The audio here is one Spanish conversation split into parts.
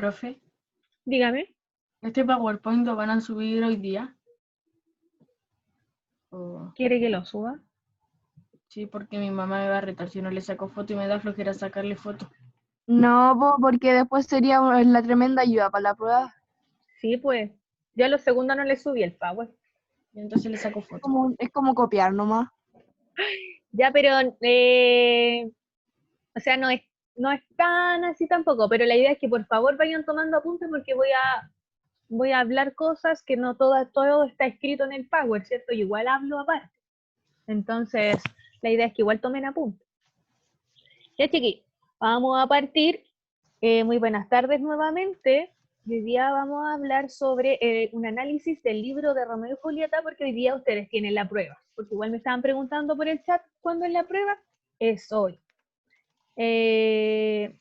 Profe, Dígame. ¿este PowerPoint lo van a subir hoy día? ¿Quiere que lo suba? Sí, porque mi mamá me va a retar si no le saco foto y me da flojera sacarle foto. No, porque después sería la tremenda ayuda para la prueba. Sí, pues. Yo a los segundos no le subí el power. Y entonces le saco Es foto. es como copiar nomás. Ya, pero, o sea, no es tan así tampoco, pero la idea es que por favor vayan tomando apuntes porque voy a hablar cosas que no todo está escrito en el Power, ¿cierto? Yo igual hablo aparte. Entonces, la idea es que igual tomen apuntes. Ya, chiqui, vamos a partir. Muy buenas tardes nuevamente. Hoy día vamos a hablar sobre un análisis del libro de Romeo y Julieta, porque hoy día ustedes tienen la prueba. Porque igual me estaban preguntando por el chat cuándo es la prueba. Es hoy. El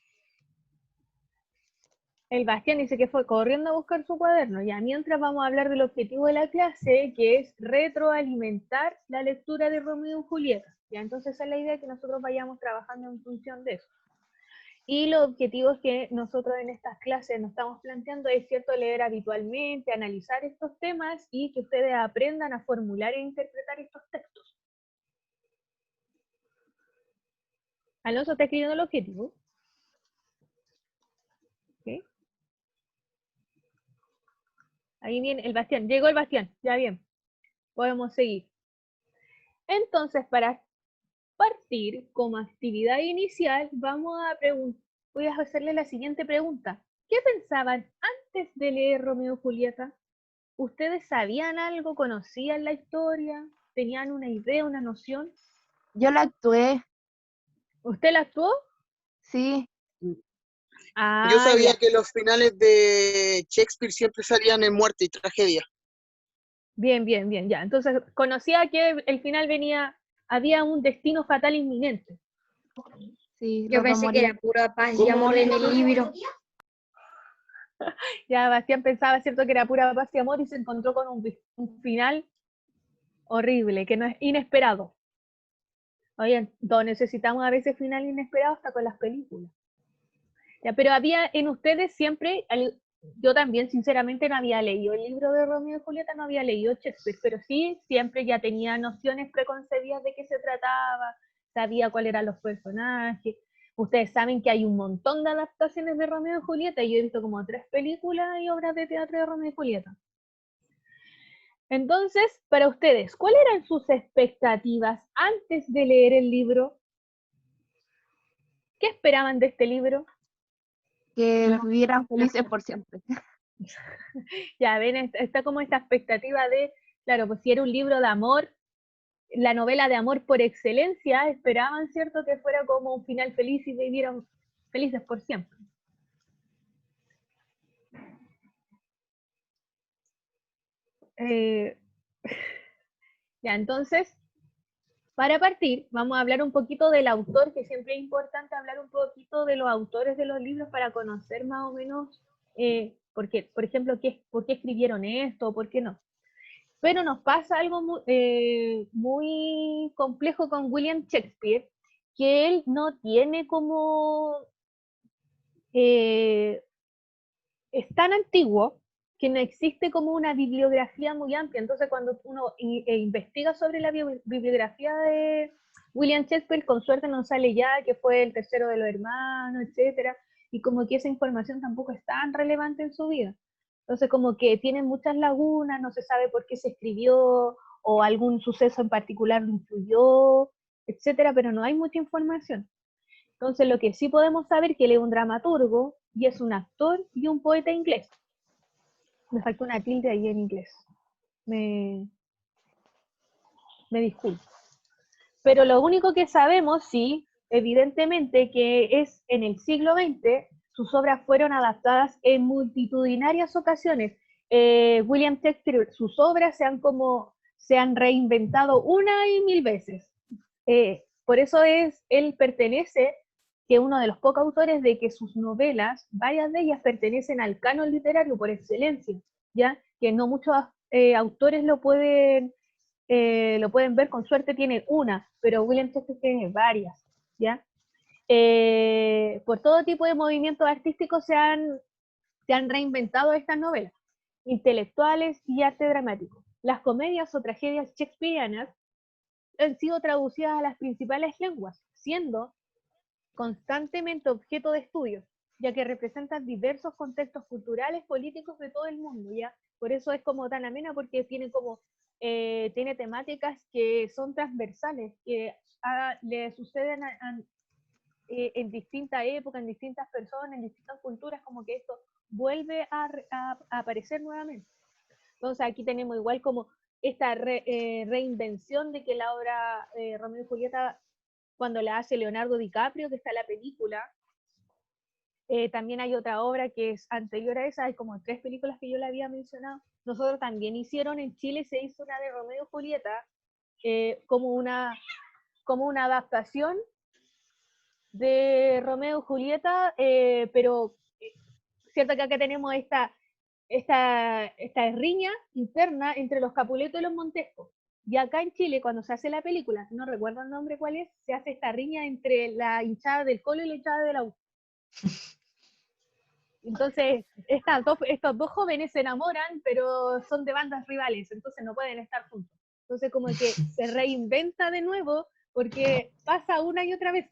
Bastián dice que fue corriendo a buscar su cuaderno. Ya, mientras vamos a hablar del objetivo de la clase, que es retroalimentar la lectura de Romeo y Julieta. Ya, entonces esa es la idea, que nosotros vayamos trabajando en función de eso. Y los objetivos que nosotros en estas clases nos estamos planteando es, cierto, leer habitualmente, analizar estos temas y que ustedes aprendan a formular e interpretar estos textos. Alonso, ¿está escribiendo el objetivo? ¿Sí? Ahí viene el Bastián. Llegó el Bastián. Ya bien. Podemos seguir. Entonces, para partir como actividad inicial, voy a hacerle la siguiente pregunta. ¿Qué pensaban antes de leer Romeo y Julieta? ¿Ustedes sabían algo? ¿Conocían la historia? ¿Tenían una idea, una noción? Yo la actué, ¿Usted la actuó? sí. Yo Ah, sabía ya. que los finales de Shakespeare siempre salían en muerte y tragedia. Bien, bien, bien, ya. Entonces, conocía que el final había un destino fatal inminente. Sí, Yo los dos pensé que morían. era pura paz y amor en el libro. Ya Bastián pensaba, cierto, que era pura paz y amor y se encontró con un final horrible, que no es inesperado. Oye, todos necesitamos a veces final inesperado hasta con las películas. Ya, pero había en ustedes siempre, yo también sinceramente no había leído el libro de Romeo y Julieta, no había leído Shakespeare, pero sí siempre ya tenía nociones preconcebidas de qué se trataba, sabía cuáles eran los personajes. Ustedes saben que hay un montón de adaptaciones de Romeo y Julieta, y yo he visto como 3 películas y obras de teatro de Romeo y Julieta. Entonces, para ustedes, ¿cuáles eran sus expectativas antes de leer el libro? ¿Qué esperaban de este libro? Que vivieran felices por siempre. Ya ven, está como esta expectativa de, claro, pues si era un libro de amor, la novela de amor por excelencia, esperaban, ¿cierto?, que fuera como un final feliz y vivieran felices por siempre. Ya, entonces, para partir, vamos a hablar un poquito del autor, que siempre es importante hablar un poquito de los autores de los libros para conocer más o menos, por ejemplo, por qué escribieron esto, por qué no. Pero nos pasa algo muy complejo con William Shakespeare, que él no tiene como... es tan antiguo que no existe como una bibliografía muy amplia. Entonces, cuando uno investiga sobre la bibliografía de William Shakespeare, con suerte nos sale ya que fue el tercero de los hermanos, etcétera, y como que esa información tampoco es tan relevante en su vida. Entonces, como que tiene muchas lagunas, no se sabe por qué se escribió, o algún suceso en particular lo influyó, etcétera, pero no hay mucha información. Entonces, lo que sí podemos saber es que él es un dramaturgo y es un actor y un poeta inglés. Me faltó una tilde ahí en inglés. Me disculpo. Pero lo único que sabemos, sí, evidentemente, que es en el siglo XX, sus obras fueron adaptadas en multitudinarias ocasiones. William Shakespeare, sus obras se han reinventado una y mil veces. Por eso él pertenece, que uno de los pocos autores de que sus novelas, varias de ellas pertenecen al canon literario por excelencia, ¿ya? Que no muchos autores lo pueden ver, con suerte tiene una, pero William Shakespeare tiene varias, ¿ya? Por todo tipo de movimientos artísticos se han reinventado estas novelas, intelectuales y arte dramático. Las comedias o tragedias shakespearianas han sido traducidas a las principales lenguas, siendo constantemente objeto de estudio, ya que representan diversos contextos culturales, políticos de todo el mundo, ¿ya? Por eso es como tan amena, porque tiene como tiene temáticas que son transversales, que le suceden en distintas épocas, en distintas personas, en distintas culturas, como que esto vuelve a aparecer nuevamente. Entonces aquí tenemos igual como esta reinvención de que la obra Romeo y Julieta, cuando la hace Leonardo DiCaprio, que está en la película, también hay otra obra que es anterior a esa, hay como 3 películas que yo le había mencionado. Nosotros también hicieron, en Chile se hizo una de Romeo y Julieta, como una adaptación de Romeo y Julieta, pero cierto que acá tenemos esta riña interna entre los Capuletos y los Montescos. Y acá en Chile, cuando se hace la película, no recuerdo el nombre cuál es, se hace esta riña entre la hinchada del Colo y la hinchada de la U. Entonces, estos dos jóvenes se enamoran, pero son de bandas rivales, entonces no pueden estar juntos. Entonces, como que se reinventa de nuevo, porque pasa una y otra vez,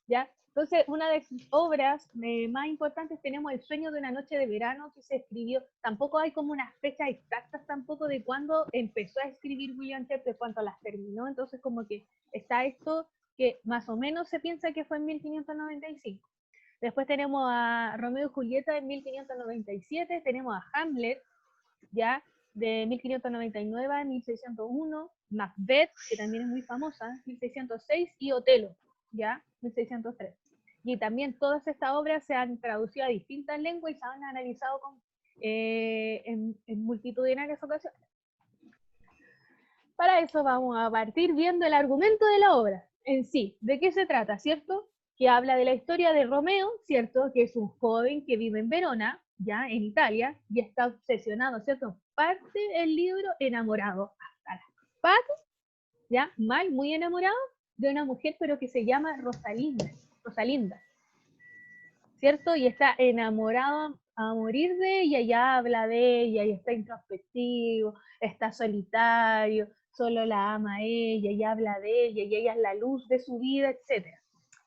¿ya? Entonces, una de sus obras más importantes tenemos El sueño de una noche de verano, que se escribió, tampoco hay como unas fechas exactas tampoco de cuándo empezó a escribir William Shakespeare, cuánto las terminó, entonces como que está esto que más o menos se piensa que fue en 1595. Después tenemos a Romeo y Julieta en 1597, tenemos a Hamlet, ya, de 1599 a 1601, Macbeth, que también es muy famosa, 1606, y Otelo, ya, 1603. Y también todas estas obras se han traducido a distintas lenguas y se han analizado en multitudinarias ocasiones. Para eso vamos a partir viendo el argumento de la obra en sí. ¿De qué se trata, cierto? Que habla de la historia de Romeo, ¿cierto? Que es un joven que vive en Verona, ya, en Italia, y está obsesionado, ¿cierto? Parte el libro enamorado hasta las patas, ya, mal, muy enamorado de una mujer, pero que se llama Rosalinda, ¿cierto? Y está enamorado a morir de ella, y habla de ella, y está introspectivo, está solitario, solo la ama a ella, y habla de ella, y ella es la luz de su vida, etcétera,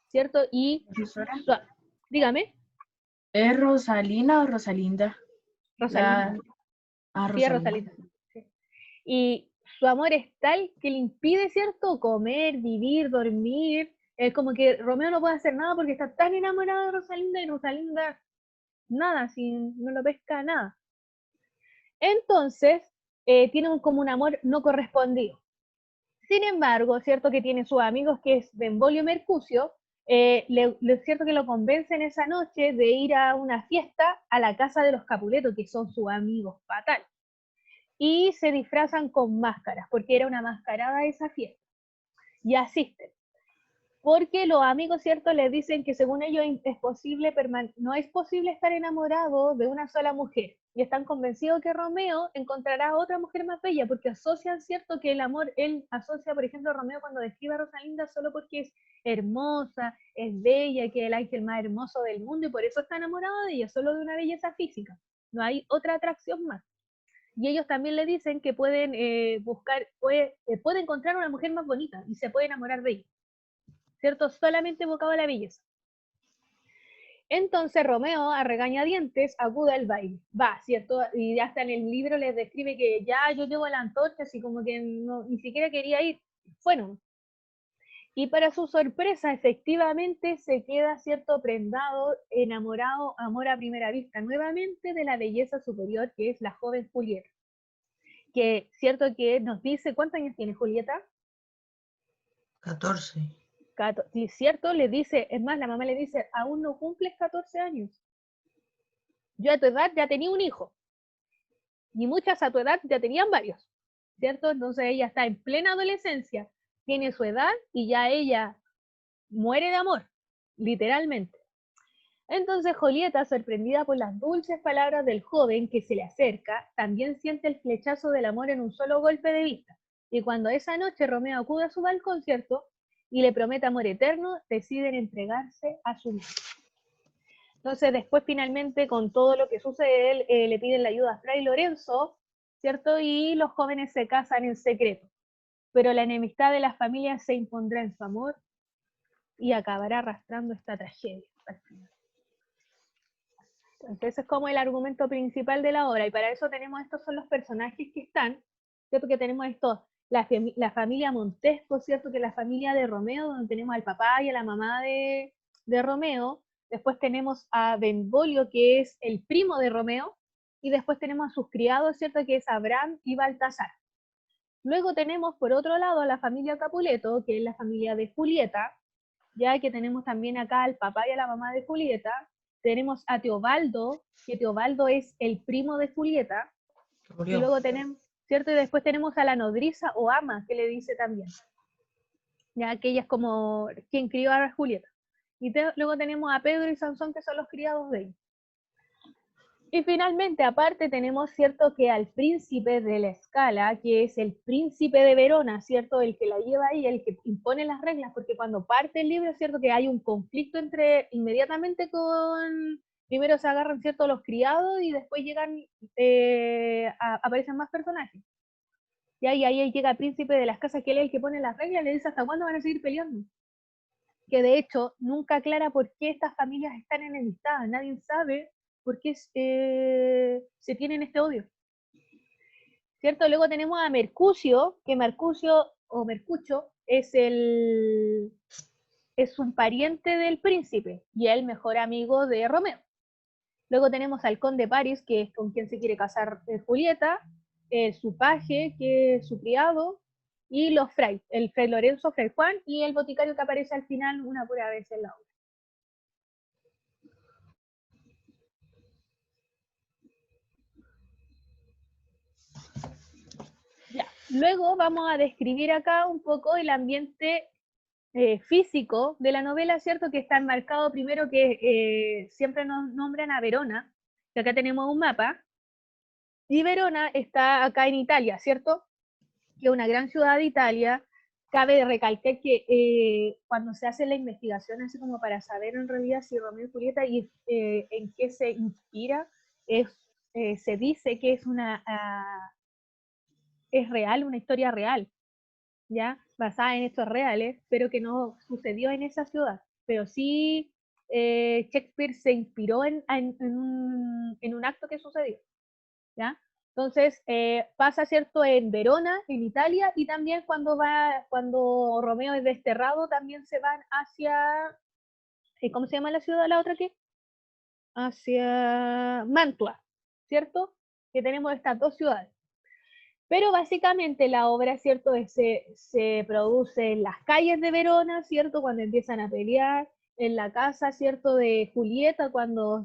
¿cierto? Y, dígame. ¿Es Rosalina o Rosalinda? Rosalinda. Sí, Rosalinda. Sí. Y su amor es tal que le impide, ¿cierto? Comer, vivir, dormir. Es como que Romeo no puede hacer nada porque está tan enamorado de Rosalinda y Rosalinda nada, no lo pesca nada. Entonces, tiene como un amor no correspondido. Sin embargo, cierto que tiene sus amigos que es Benvolio y Mercucio, es cierto que lo convencen esa noche de ir a una fiesta a la casa de los Capuletos, que son sus amigos fatales. Y se disfrazan con máscaras, porque era una mascarada esa fiesta. Y asisten. Porque los amigos, ¿cierto?, les dicen que según ellos no es posible estar enamorado de una sola mujer. Y están convencidos que Romeo encontrará otra mujer más bella, porque asocian, ¿cierto?, que el amor, él asocia, por ejemplo, a Romeo cuando describe a Rosalinda solo porque es hermosa, es bella, que es el ángel más hermoso del mundo, y por eso está enamorado de ella, solo de una belleza física. No hay otra atracción más. Y ellos también le dicen que pueden puede encontrar una mujer más bonita y se puede enamorar de ella, ¿cierto? Solamente evocaba la belleza. Entonces Romeo, a regañadientes, acude al baile. Va, ¿cierto? Y hasta en el libro les describe que ya yo llevo la antorcha, así como que ni siquiera quería ir. Bueno, y para su sorpresa, efectivamente se queda, ¿cierto?, prendado, enamorado, amor a primera vista, nuevamente de la belleza superior que es la joven Julieta. Que, ¿cierto?, que nos dice, ¿cuántos años tiene Julieta? 14. Y cierto, le dice, es más, la mamá le dice, aún no cumples 14 años. Yo a tu edad ya tenía un hijo. Y muchas a tu edad ya tenían varios, ¿cierto? Entonces ella está en plena adolescencia, tiene su edad y ya ella muere de amor, literalmente. Entonces Julieta, sorprendida por las dulces palabras del joven que se le acerca, también siente el flechazo del amor en un solo golpe de vista. Y cuando esa noche Romeo acude a su balcón, ¿cierto?, y le promete amor eterno, deciden entregarse a su vida. Entonces después finalmente con todo lo que sucede, él, le piden la ayuda a Fray Lorenzo, ¿cierto? Y los jóvenes se casan en secreto. Pero la enemistad de las familias se impondrá en su amor y acabará arrastrando esta tragedia al final. Entonces ese es como el argumento principal de la obra, y para eso tenemos, estos son los personajes que están, ¿cierto? Que tenemos esto, la familia Montesco, ¿cierto? Que es la familia de Romeo, donde tenemos al papá y a la mamá de Romeo. Después tenemos a Benvolio, que es el primo de Romeo, y después tenemos a sus criados, ¿cierto? Que es Abraham y Baltasar. Luego tenemos por otro lado a la familia Capuleto, que es la familia de Julieta, ya que tenemos también acá al papá y a la mamá de Julieta. Tenemos a Teobaldo, que Teobaldo es el primo de Julieta. Y luego tenemos, ¿cierto? Y después tenemos a la nodriza o ama, que le dice también, ya que ella es como quien crió a Julieta. Y luego tenemos a Pedro y Sansón, que son los criados de ella. Y finalmente, aparte, tenemos, ¿cierto?, que al príncipe de la Scala, que es el príncipe de Verona, ¿cierto?, el que la lleva ahí, el que impone las reglas, porque cuando parte el libro, ¿cierto?, que hay un conflicto entre, inmediatamente primero se agarran, ¿cierto?, los criados, y después llegan, aparecen más personajes. Y ahí llega el príncipe de las casas, que él es el que pone las reglas, y le dice hasta cuándo van a seguir peleando. Que de hecho, nunca aclara por qué estas familias están enemistadas, nadie sabe por qué se tienen este odio. ¿Cierto? Luego tenemos a Mercucio, que Mercucio o Mercucho es un pariente del príncipe y el mejor amigo de Romeo. Luego tenemos al conde Paris, que es con quien se quiere casar Julieta, su paje, que es su criado, y los fray, el fray Lorenzo, fray Juan, y el boticario que aparece al final una pura vez en la obra. Ya. Luego vamos a describir acá un poco el ambiente físico de la novela, ¿cierto? Que está enmarcado primero que siempre nos nombran a Verona, que acá tenemos un mapa, y Verona está acá en Italia, ¿cierto? Que es una gran ciudad de Italia. Cabe recalcar que cuando se hace la investigación, así como para saber en realidad si Romeo y Julieta y en qué se inspira, se dice que es real, una historia real, ¿ya? Basada en hechos reales, pero que no sucedió en esa ciudad. Pero sí Shakespeare se inspiró en un acto que sucedió, ¿ya? Entonces pasa, ¿cierto?, en Verona, en Italia, y también cuando Romeo es desterrado, también se van hacia, ¿cómo se llama la ciudad, la otra que? Hacia Mantua, ¿cierto? Que tenemos estas dos ciudades. Pero básicamente la obra, ¿cierto?, se produce en las calles de Verona, ¿cierto?, cuando empiezan a pelear, en la casa, ¿cierto?, de Julieta, cuando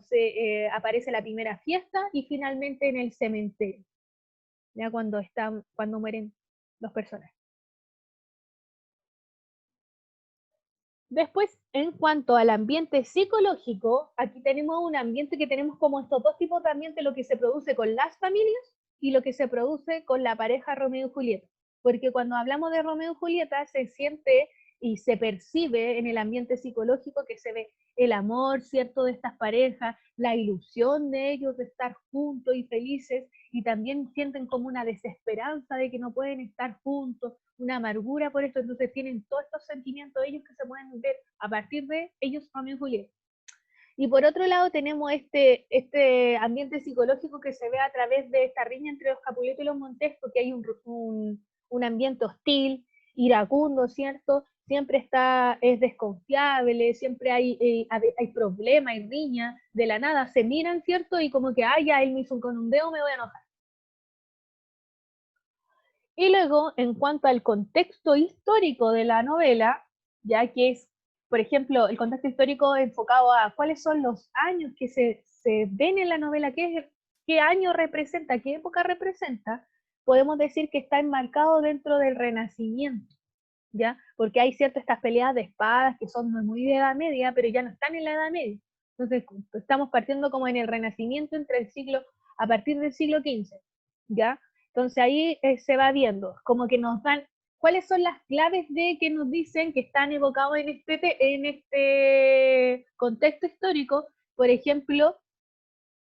aparece la primera fiesta, y finalmente en el cementerio, ya cuando mueren los personajes. Después, en cuanto al ambiente psicológico, aquí tenemos un ambiente que tenemos como estos dos tipos de ambiente, lo que se produce con las familias y lo que se produce con la pareja Romeo y Julieta. Porque cuando hablamos de Romeo y Julieta se siente y se percibe en el ambiente psicológico que se ve el amor, ¿cierto?, de estas parejas, la ilusión de ellos de estar juntos y felices, y también sienten como una desesperanza de que no pueden estar juntos, una amargura por esto. Entonces tienen todos estos sentimientos de ellos que se pueden ver a partir de ellos, Romeo y Julieta. Y por otro lado tenemos este ambiente psicológico que se ve a través de esta riña entre los Capuleto y los Montesco, que hay un ambiente hostil, iracundo, ¿cierto? Siempre es desconfiable, siempre hay problemas, hay riña, de la nada se miran, ¿cierto? Y como que, ya él me hizo con un dedo, me voy a enojar. Y luego, en cuanto al contexto histórico de la novela, ya que es, por ejemplo, el contexto histórico enfocado a cuáles son los años que se ven en la novela, qué año representa, qué época representa, podemos decir que está enmarcado dentro del Renacimiento, ¿ya? Porque hay ciertas estas peleas de espadas que son muy de Edad Media, pero ya no están en la Edad Media. Entonces, estamos partiendo como en el Renacimiento a partir del siglo XV, ¿ya? Entonces ahí se va viendo, como que nos dan cuáles son las claves de que nos dicen que están evocados en este contexto histórico, por ejemplo,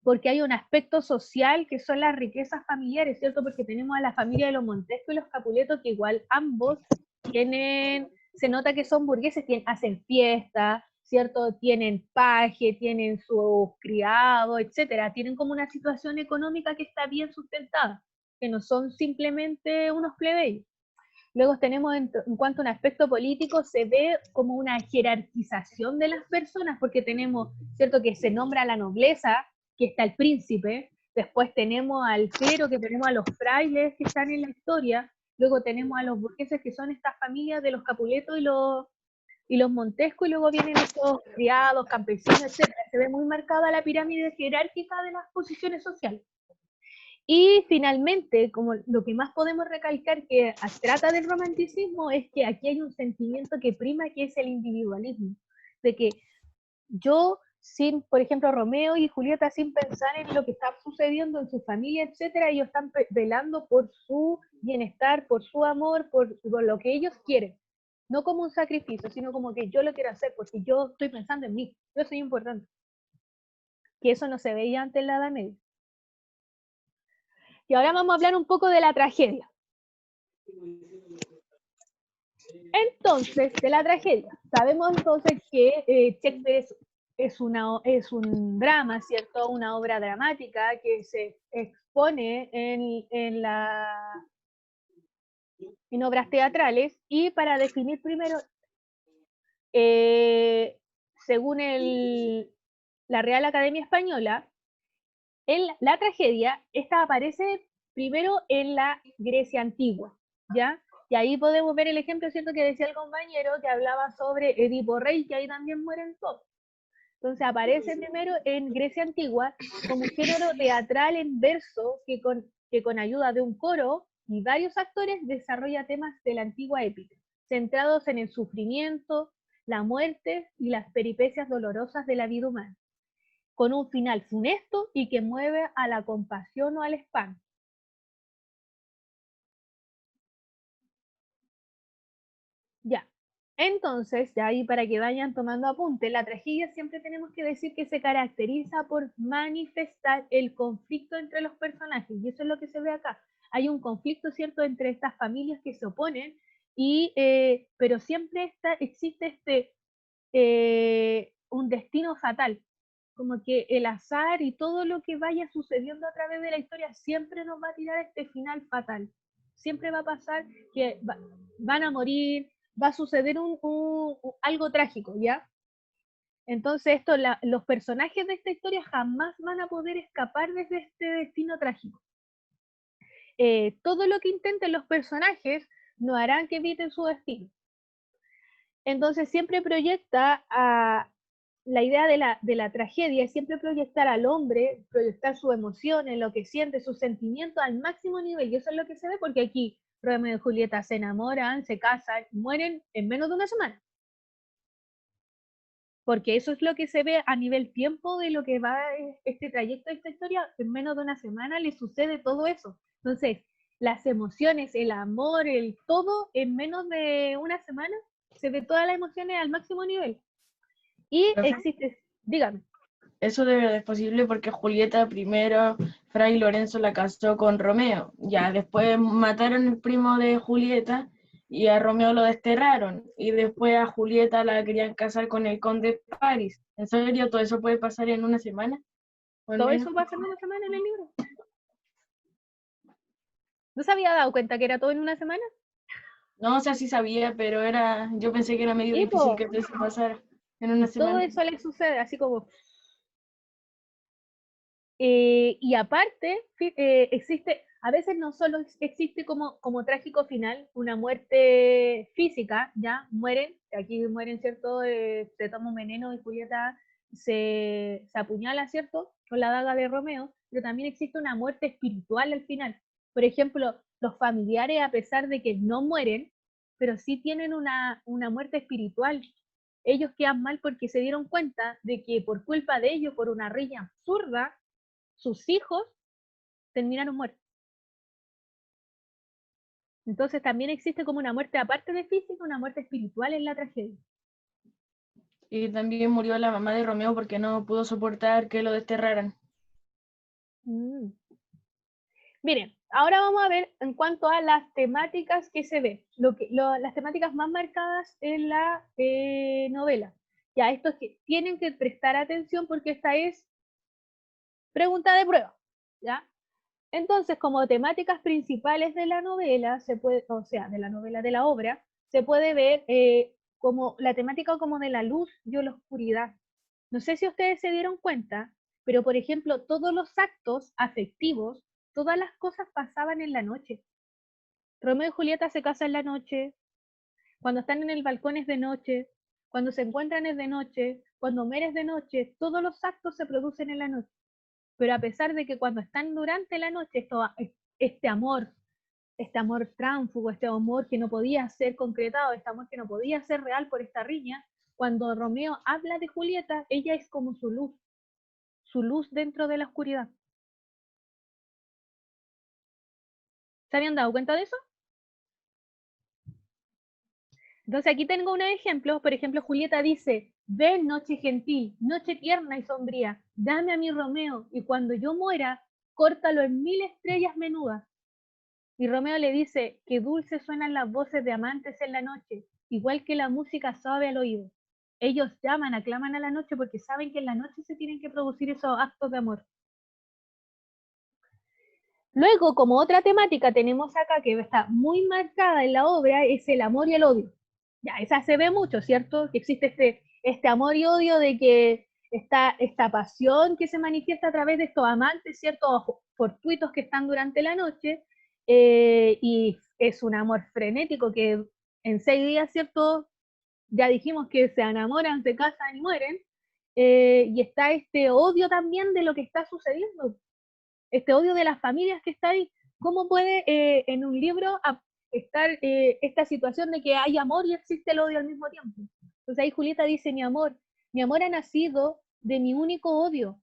porque hay un aspecto social que son las riquezas familiares, ¿cierto? Porque tenemos a la familia de los Montesco y los Capuleto, que igual ambos tienen, se nota que son burgueses, hacen fiestas, ¿cierto? Tienen paje, tienen sus criados, etcétera. Tienen como una situación económica que está bien sustentada, que no son simplemente unos plebeyos. Luego tenemos, en cuanto a un aspecto político, se ve como una jerarquización de las personas, porque tenemos, ¿cierto?, que se nombra a la nobleza, que está el príncipe, después tenemos al clero, que tenemos a los frailes que están en la historia, luego tenemos a los burgueses, que son estas familias de los Capuletos y los Montesco, y luego vienen estos criados, campesinos, etc. Se ve muy marcada la pirámide jerárquica de las posiciones sociales. Y finalmente, como lo que más podemos recalcar que trata del romanticismo es que aquí hay un sentimiento que prima, que es el individualismo, de que yo, sin, por ejemplo, Romeo y Julieta, sin pensar en lo que está sucediendo en su familia, etcétera, ellos están velando por su bienestar, por su amor, por lo que ellos quieren, no como un sacrificio, sino como que yo lo quiero hacer porque yo estoy pensando en mí, yo soy importante, que eso no se veía antes en la Edad Media. Y ahora vamos a hablar un poco de la tragedia. Entonces, de la tragedia. Sabemos entonces que Shakespeare es un drama, ¿cierto? Una obra dramática que se expone en obras teatrales. Y para definir primero, según la Real Academia Española, la tragedia, esta aparece primero en la Grecia antigua, ¿ya? Y ahí podemos ver el ejemplo, ¿cierto?, que decía el compañero, que hablaba sobre Edipo Rey, que ahí también mueren todos. Entonces aparece primero en Grecia antigua como un género teatral en verso que con ayuda de un coro y varios actores desarrolla temas de la antigua épica, centrados en el sufrimiento, la muerte y las peripecias dolorosas de la vida humana, con un final funesto y que mueve a la compasión o al espanto. Ya, entonces, ya ahí para que vayan tomando apunte, la tragedia siempre tenemos que decir que se caracteriza por manifestar el conflicto entre los personajes, y eso es lo que se ve acá. Hay un conflicto, ¿cierto?, entre estas familias que se oponen, pero siempre existe un destino fatal, como que el azar y todo lo que vaya sucediendo a través de la historia siempre nos va a tirar este final fatal. Siempre va a pasar que van a morir, va a suceder algo trágico, ¿ya? Entonces los personajes de esta historia jamás van a poder escapar de este destino trágico. Todo lo que intenten los personajes no harán que eviten su destino. Entonces siempre proyecta la idea de la tragedia es siempre proyectar al hombre, proyectar sus emociones, lo que siente, sus sentimientos al máximo nivel, y eso es lo que se ve, porque aquí Romeo y Julieta se enamoran, se casan, mueren en menos de una semana. Porque eso es lo que se ve a nivel tiempo de lo que va este trayecto de esta historia, en menos de una semana le sucede todo eso. Entonces, las emociones, el amor, el todo, en menos de una semana, se ve todas las emociones al máximo nivel. Y existe, dígame. Eso debe ser posible porque Julieta primero, Fray Lorenzo la casó con Romeo. Ya después mataron al primo de Julieta y a Romeo lo desterraron. Y después a Julieta la querían casar con el conde de París. ¿En serio todo eso puede pasar en una semana? Todo eso pasa en una semana en el libro. ¿No se había dado cuenta que era todo en una semana? No, o sea, sí sabía, pero yo pensé que era medio difícil que eso pasara en una semana. Todo eso le sucede así como... y aparte, existe, a veces no solo existe como trágico final, una muerte física, ya, mueren, aquí mueren, ¿cierto? Se toma un veneno y Julieta se apuñala, ¿cierto? Con la daga de Romeo, pero también existe una muerte espiritual al final. Por ejemplo, los familiares, a pesar de que no mueren, pero sí tienen una muerte espiritual. Ellos quedan mal porque se dieron cuenta de que por culpa de ellos, por una riña absurda, sus hijos terminaron muertos. Entonces también existe como una muerte, aparte de física, una muerte espiritual en la tragedia. Y también murió la mamá de Romeo porque no pudo soportar que lo desterraran. Mm. Miren, ahora vamos a ver en cuanto a las temáticas que se ven, las temáticas más marcadas en la novela. Ya, estos que tienen que prestar atención porque esta es pregunta de prueba, ¿ya? Entonces, como temáticas principales de la novela, o sea, de la novela, de la obra, se puede ver como la temática como de la luz y la oscuridad. No sé si ustedes se dieron cuenta, pero por ejemplo, todos los actos afectivos, todas las cosas pasaban en la noche. Romeo y Julieta se casan en la noche, cuando están en el balcón es de noche, cuando se encuentran es de noche, cuando Homer es de noche, todos los actos se producen en la noche. Pero a pesar de que cuando están durante la noche, este amor tránfugo, este amor que no podía ser concretado, este amor que no podía ser real por esta riña, cuando Romeo habla de Julieta, ella es como su luz dentro de la oscuridad. ¿Se habían dado cuenta de eso? Entonces aquí tengo unos ejemplos. Por ejemplo, Julieta dice, ven noche gentil, noche tierna y sombría, dame a mi Romeo, y cuando yo muera, córtalo en 1000 estrellas menudas. Y Romeo le dice, que dulces suenan las voces de amantes en la noche, igual que la música suave al oído. Ellos llaman, aclaman a la noche porque saben que en la noche se tienen que producir esos actos de amor. Luego, como otra temática tenemos acá que está muy marcada en la obra, es el amor y el odio. Ya, esa se ve mucho, ¿cierto? Que existe este amor y odio de que está esta pasión que se manifiesta a través de estos amantes, ¿cierto? Fortuitos que están durante la noche, y es un amor frenético que en 6 días, ¿cierto? Ya dijimos que se enamoran, se casan y mueren, y está este odio también de lo que está sucediendo, este odio de las familias que está ahí. ¿Cómo puede en un libro estar esta situación de que hay amor y existe el odio al mismo tiempo? Entonces ahí Julieta dice, mi amor ha nacido de mi único odio.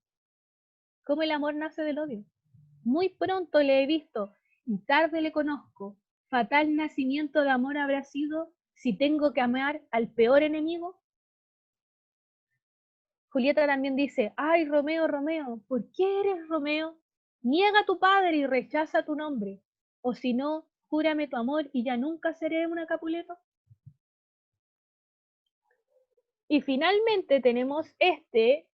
¿Cómo el amor nace del odio? Muy pronto le he visto y tarde le conozco. Fatal nacimiento de amor habrá sido si tengo que amar al peor enemigo. Julieta también dice, ay Romeo, Romeo, ¿por qué eres Romeo? Niega a tu padre y rechaza tu nombre, o si no, júrame tu amor y ya nunca seré una Capuleto. Y finalmente tenemos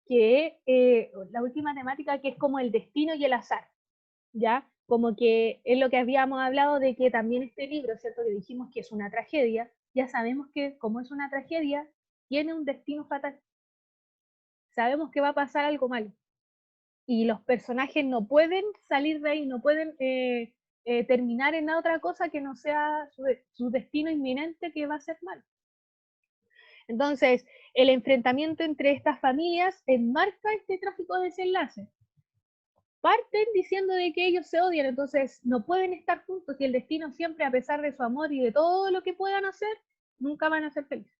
la última temática que es como el destino y el azar, ¿ya? Como que es lo que habíamos hablado de que también este libro, ¿cierto? Que dijimos que es una tragedia, ya sabemos que como es una tragedia, tiene un destino fatal. Sabemos que va a pasar algo malo. Y los personajes no pueden salir de ahí, no pueden terminar en otra cosa que no sea su destino inminente, que va a ser mal. Entonces, el enfrentamiento entre estas familias enmarca este trágico desenlace. Parten diciendo de que ellos se odian, entonces no pueden estar juntos y el destino siempre, a pesar de su amor y de todo lo que puedan hacer, nunca van a ser felices.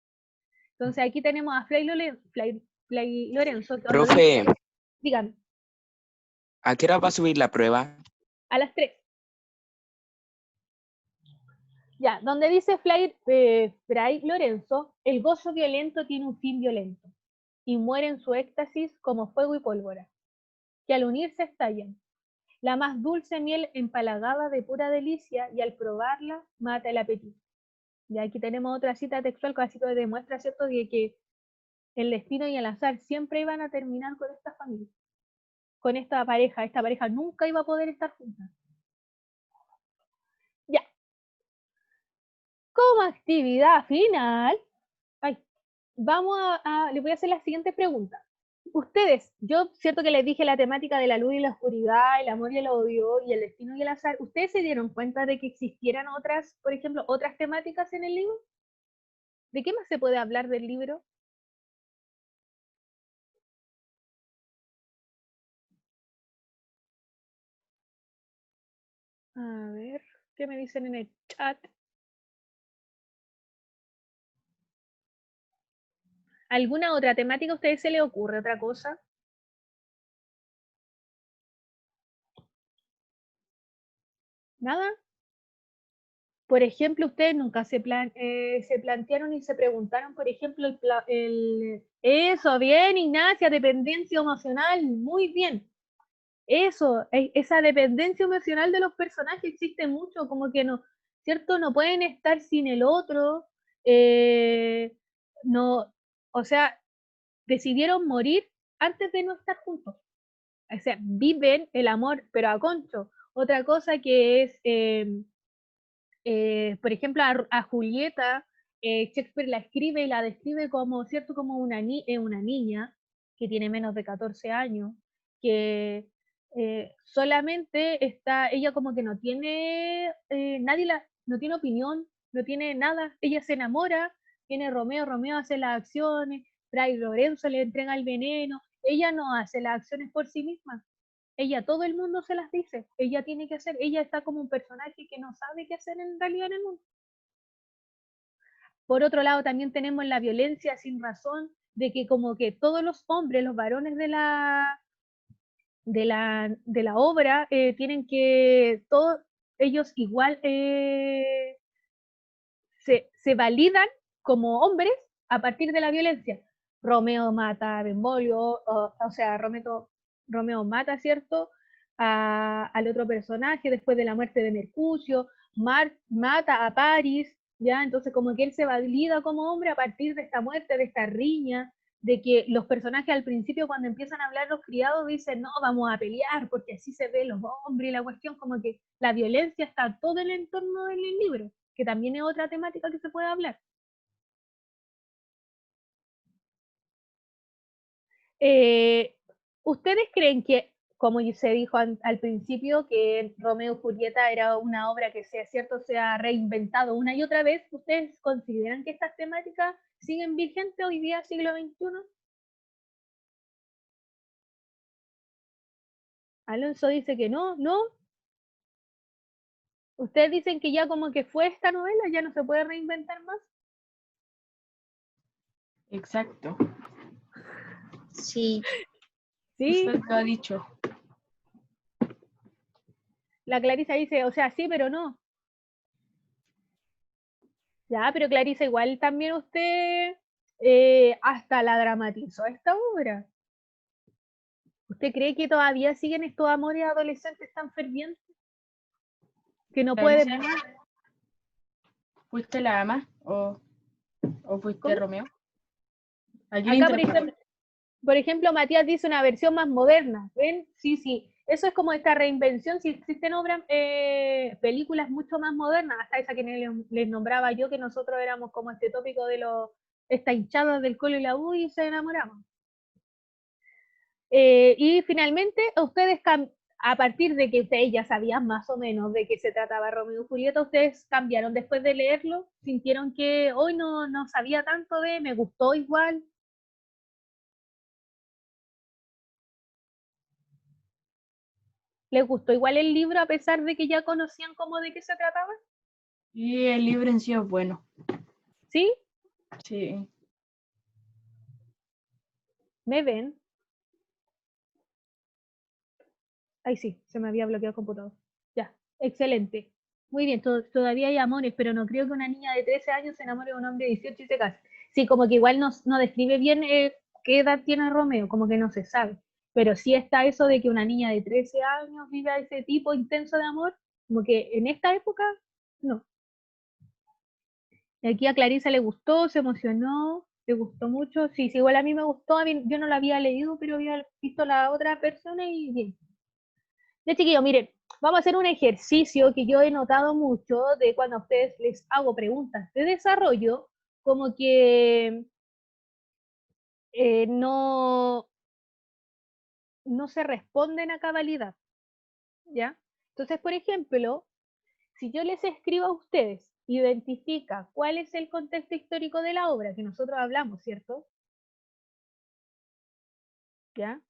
Entonces aquí tenemos a Fray Lorenzo. Profe, Dígame. ¿a qué hora va a subir la prueba? A las 3. Ya, donde dice Fray Lorenzo, el gozo violento tiene un fin violento, y muere en su éxtasis como fuego y pólvora, que al unirse estallan. La más dulce miel empalagada de pura delicia, y al probarla mata el apetito. Y aquí tenemos otra cita textual que así que demuestra, ¿cierto?, de que el destino y el azar siempre iban a terminar con esta familia, con esta pareja nunca iba a poder estar junta. Ya. Como actividad final, les voy a hacer la siguiente pregunta. Ustedes, yo cierto que les dije la temática de la luz y la oscuridad, el amor y el odio, y el destino y el azar. ¿Ustedes se dieron cuenta de que existieran otras, por ejemplo, otras temáticas en el libro? ¿De qué más se puede hablar del libro? A ver, ¿qué me dicen en el chat? ¿Alguna otra temática a ustedes se les ocurre otra cosa? ¿Nada? por ejemplo, ustedes nunca se plantearon y se preguntaron, por ejemplo, eso, bien, Ignacia, dependencia emocional, muy bien. Eso, esa dependencia emocional de los personajes existe mucho, como que no, ¿cierto? No pueden estar sin el otro, no, o sea, decidieron morir antes de no estar juntos. O sea, viven el amor, pero a concho. Otra cosa que es, por ejemplo, a Julieta, Shakespeare la escribe y la describe como, ¿cierto? Como una niña que tiene menos de 14 años, que solamente está, ella como que no tiene, no tiene opinión, no tiene nada, ella se enamora, tiene Romeo, Romeo hace las acciones, Fray Lorenzo le entrega el veneno, ella no hace las acciones por sí misma, ella, todo el mundo se las dice, ella tiene que hacer, ella está como un personaje que no sabe qué hacer en realidad en el mundo. Por otro lado, también tenemos la violencia sin razón, de que como que todos los hombres, los varones de la obra, tienen que, todos ellos igual se validan como hombres a partir de la violencia. Romeo mata a Benvolio, o sea, Romeo mata, ¿cierto? Al otro personaje después de la muerte de Mercucio, mata a Paris, ¿ya? Entonces como que él se valida como hombre a partir de esta muerte, de esta riña, de que los personajes al principio cuando empiezan a hablar los criados dicen, no, vamos a pelear, porque así se ven los hombres, y la cuestión como que la violencia está todo el entorno del libro, que también es otra temática que se puede hablar. ¿Ustedes creen que, como se dijo al principio, que Romeo y Julieta era una obra que sea cierto, se ha reinventado una y otra vez? ¿Ustedes consideran que estas temáticas siguen vigentes hoy día, siglo XXI? Alonso dice que no, ¿no? ¿Ustedes dicen que ya como que fue esta novela, ya no se puede reinventar más? Exacto. Sí, Sí, Eso lo ha dicho. la Clarisa dice, o sea, sí, pero no. Ya, pero Clarisa, igual también usted hasta la dramatizó esta obra. ¿Usted cree que todavía siguen estos amores adolescentes tan fervientes? Que no pueden Clarisa, más. ¿fuiste la ama o fuiste ¿Cómo? Romeo? ¿A quién Acá, interpretas? por ejemplo, Matías dice una versión más moderna. ¿Ven? Sí, sí. Eso es como esta reinvención. Si existen obras, películas mucho más modernas, hasta esa que les nombraba yo, que nosotros éramos como este tópico de esta hinchada del Colo y la U y se enamoramos. Y finalmente, ustedes, a partir de que ustedes ya sabían más o menos de qué se trataba Romeo y Julieta, ustedes cambiaron después de leerlo, sintieron que hoy no sabía tanto me gustó igual. ¿Les gustó igual el libro a pesar de que ya conocían cómo de qué se trataba? Y el libro en sí es bueno. ¿Sí? Sí. ¿Me ven? Ay, sí, se me había bloqueado el computador. Ya, excelente. Muy bien, todavía hay amores, pero no creo que una niña de 13 años se enamore de un hombre de 18 y se case. Sí, como que igual no describe bien qué edad tiene Romeo, como que no se sabe. Pero sí está eso de que una niña de 13 años vive ese tipo intenso de amor, como que en esta época, no. Aquí a Clarisa le gustó, se emocionó, le gustó mucho. Sí, sí, igual a mí me gustó, yo no la había leído, pero había visto la otra persona y bien. Ya, chiquillos, miren, vamos a hacer un ejercicio que yo he notado mucho de cuando a ustedes les hago preguntas de desarrollo, como que no se responden a cabalidad, ¿ya? Entonces, por ejemplo, si yo les escribo a ustedes, identifica cuál es el contexto histórico de la obra que nosotros hablamos, ¿cierto? ¿Ya?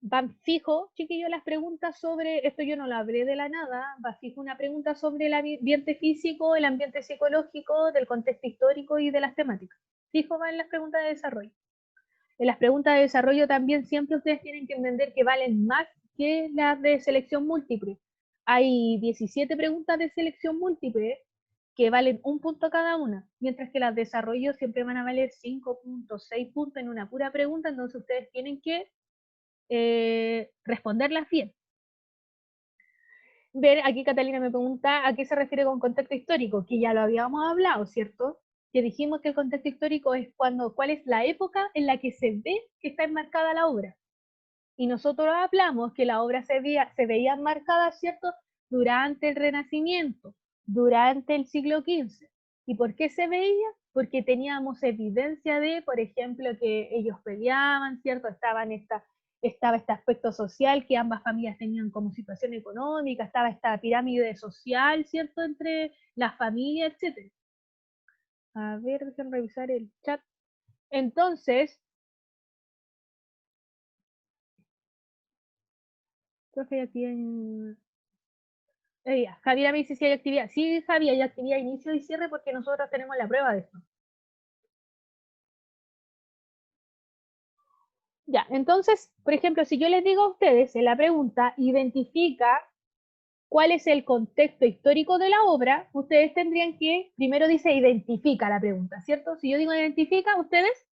Van fijo, chiquillos, las preguntas sobre, esto yo no lo hablé de la nada, va fijo una pregunta sobre el ambiente físico, el ambiente psicológico, del contexto histórico y de las temáticas. Fijo van las preguntas de desarrollo. En las preguntas de desarrollo también siempre ustedes tienen que entender que valen más que las de selección múltiple. hay 17 preguntas de selección múltiple que valen 1 punto cada una, mientras que las de desarrollo siempre van a valer 5 puntos, 6 puntos en una pura pregunta, entonces ustedes tienen que responderlas bien. Ver, aquí Catalina me pregunta a qué se refiere con contexto histórico, que ya lo habíamos hablado, ¿cierto? Que dijimos que el contexto histórico es cuál es la época en la que se ve que está enmarcada la obra. Y nosotros hablamos que la obra se veía enmarcada, ¿cierto? Durante el Renacimiento, durante el siglo XV. ¿Y por qué se veía? Porque teníamos evidencia de, por ejemplo, que ellos peleaban, ¿cierto? Estaba este aspecto social que ambas familias tenían como situación económica, estaba esta pirámide social, ¿cierto? Entre las familias, etc. A ver, déjenme revisar el chat. Entonces, creo que ya tienen... Javiera me dice si hay actividad. Sí, Javi, hay actividad de inicio y cierre porque nosotros tenemos la prueba de esto. Ya, entonces, por ejemplo, si yo les digo a ustedes en la pregunta, identifica cuál es el contexto histórico de la obra, ustedes tendrían que, primero dice identifica la pregunta, ¿cierto? Si yo digo identifica, ustedes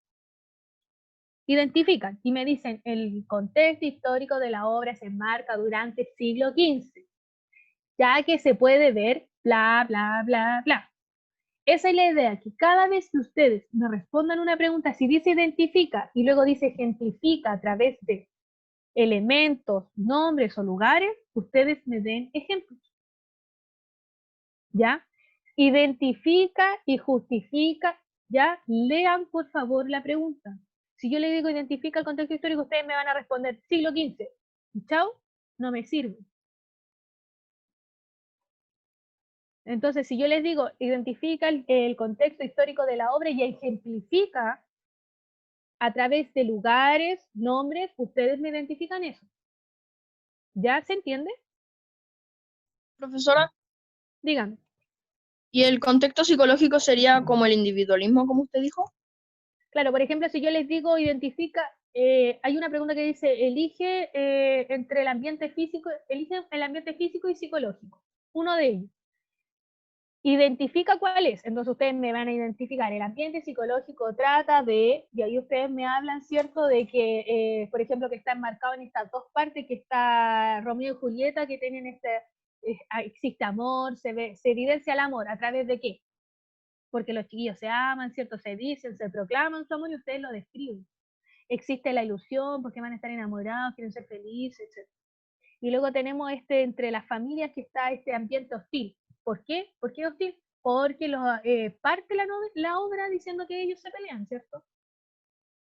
identifican y me dicen el contexto histórico de la obra se enmarca durante el siglo XV, ya que se puede ver bla, bla, bla, bla. Esa es la idea, que cada vez que ustedes me respondan una pregunta, si dice identifica y luego dice ejemplifica a través de elementos, nombres o lugares, ustedes me den ejemplos. ¿Ya? Identifica y justifica, ¿ya? Lean por favor la pregunta. Si yo le digo identifica el contexto histórico, ustedes me van a responder siglo XV. Y chao, no me sirve. Entonces, si yo les digo identifica el contexto histórico de la obra y ejemplifica a través de lugares, nombres, ustedes me identifican eso. ¿Ya se entiende? Profesora, Díganme. ¿y el contexto psicológico sería como el individualismo, como usted dijo? Claro, por ejemplo, si yo les digo identifica, hay una pregunta que dice elige entre el ambiente físico, elige el ambiente físico y psicológico, uno de ellos. Identifica cuál es, entonces ustedes me van a identificar, el ambiente psicológico trata de, y ahí ustedes me hablan, ¿cierto?, de que, por ejemplo, que está enmarcado en estas dos partes, que está Romeo y Julieta, que tienen existe amor, se evidencia el amor, ¿a través de qué? Porque los chiquillos se aman, ¿cierto?, se dicen, se proclaman su amor y ustedes lo describen. Existe la ilusión, porque van a estar enamorados, quieren ser felices, etc. Y luego tenemos entre las familias que está este ambiente hostil. ¿Por qué? ¿Por qué hostil? Porque parte la obra diciendo que ellos se pelean, ¿cierto?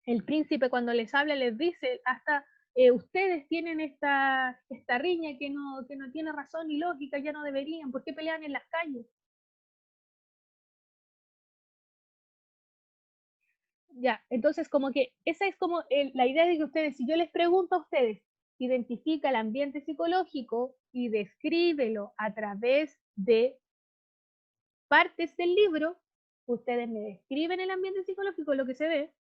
El príncipe cuando les habla les dice, hasta ustedes tienen esta riña que no tiene razón ni lógica, ya no deberían, ¿por qué pelean en las calles? Ya, entonces como que esa es como la idea de que ustedes, si yo les pregunto a ustedes, identifica el ambiente psicológico y descríbelo a través de partes del libro, ustedes me describen el ambiente psicológico, lo que se ve,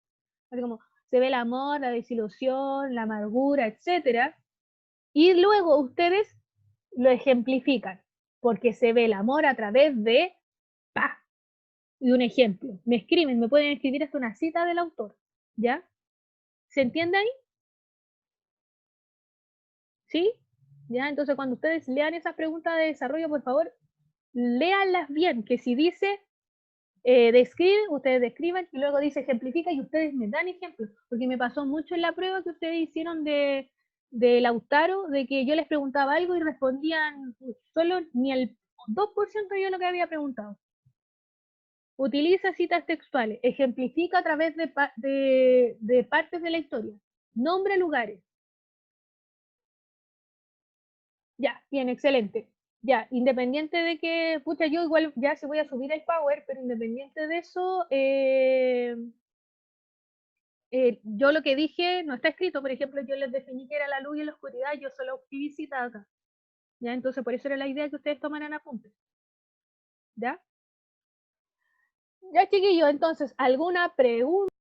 así como se ve el amor, la desilusión, la amargura, etc. Y luego ustedes lo ejemplifican, porque se ve el amor a través de ¡pah! Y un ejemplo. Me escriben, me pueden escribir hasta una cita del autor, ¿ya? ¿Se entiende ahí? ¿Sí? ¿Ya? Entonces cuando ustedes lean esas preguntas de desarrollo, por favor, léanlas bien, que si dice describen, ustedes describan y luego dice ejemplifica y ustedes me dan ejemplos, porque me pasó mucho en la prueba que ustedes hicieron de Lautaro, de que yo les preguntaba algo y respondían solo ni el 2% de lo que había preguntado. Utiliza citas textuales, ejemplifica a través de partes de la historia, nombre lugares. Ya, bien, excelente. Ya, independiente de que, pucha, yo igual ya se voy a subir el power, pero independiente de eso, yo lo que dije no está escrito, por ejemplo, yo les definí que era la luz y la oscuridad, yo solo escribí cita acá. ¿Ya? Entonces, por eso era la idea que ustedes tomaran apuntes. ¿Ya? Ya, chiquillos, entonces, ¿alguna pregunta?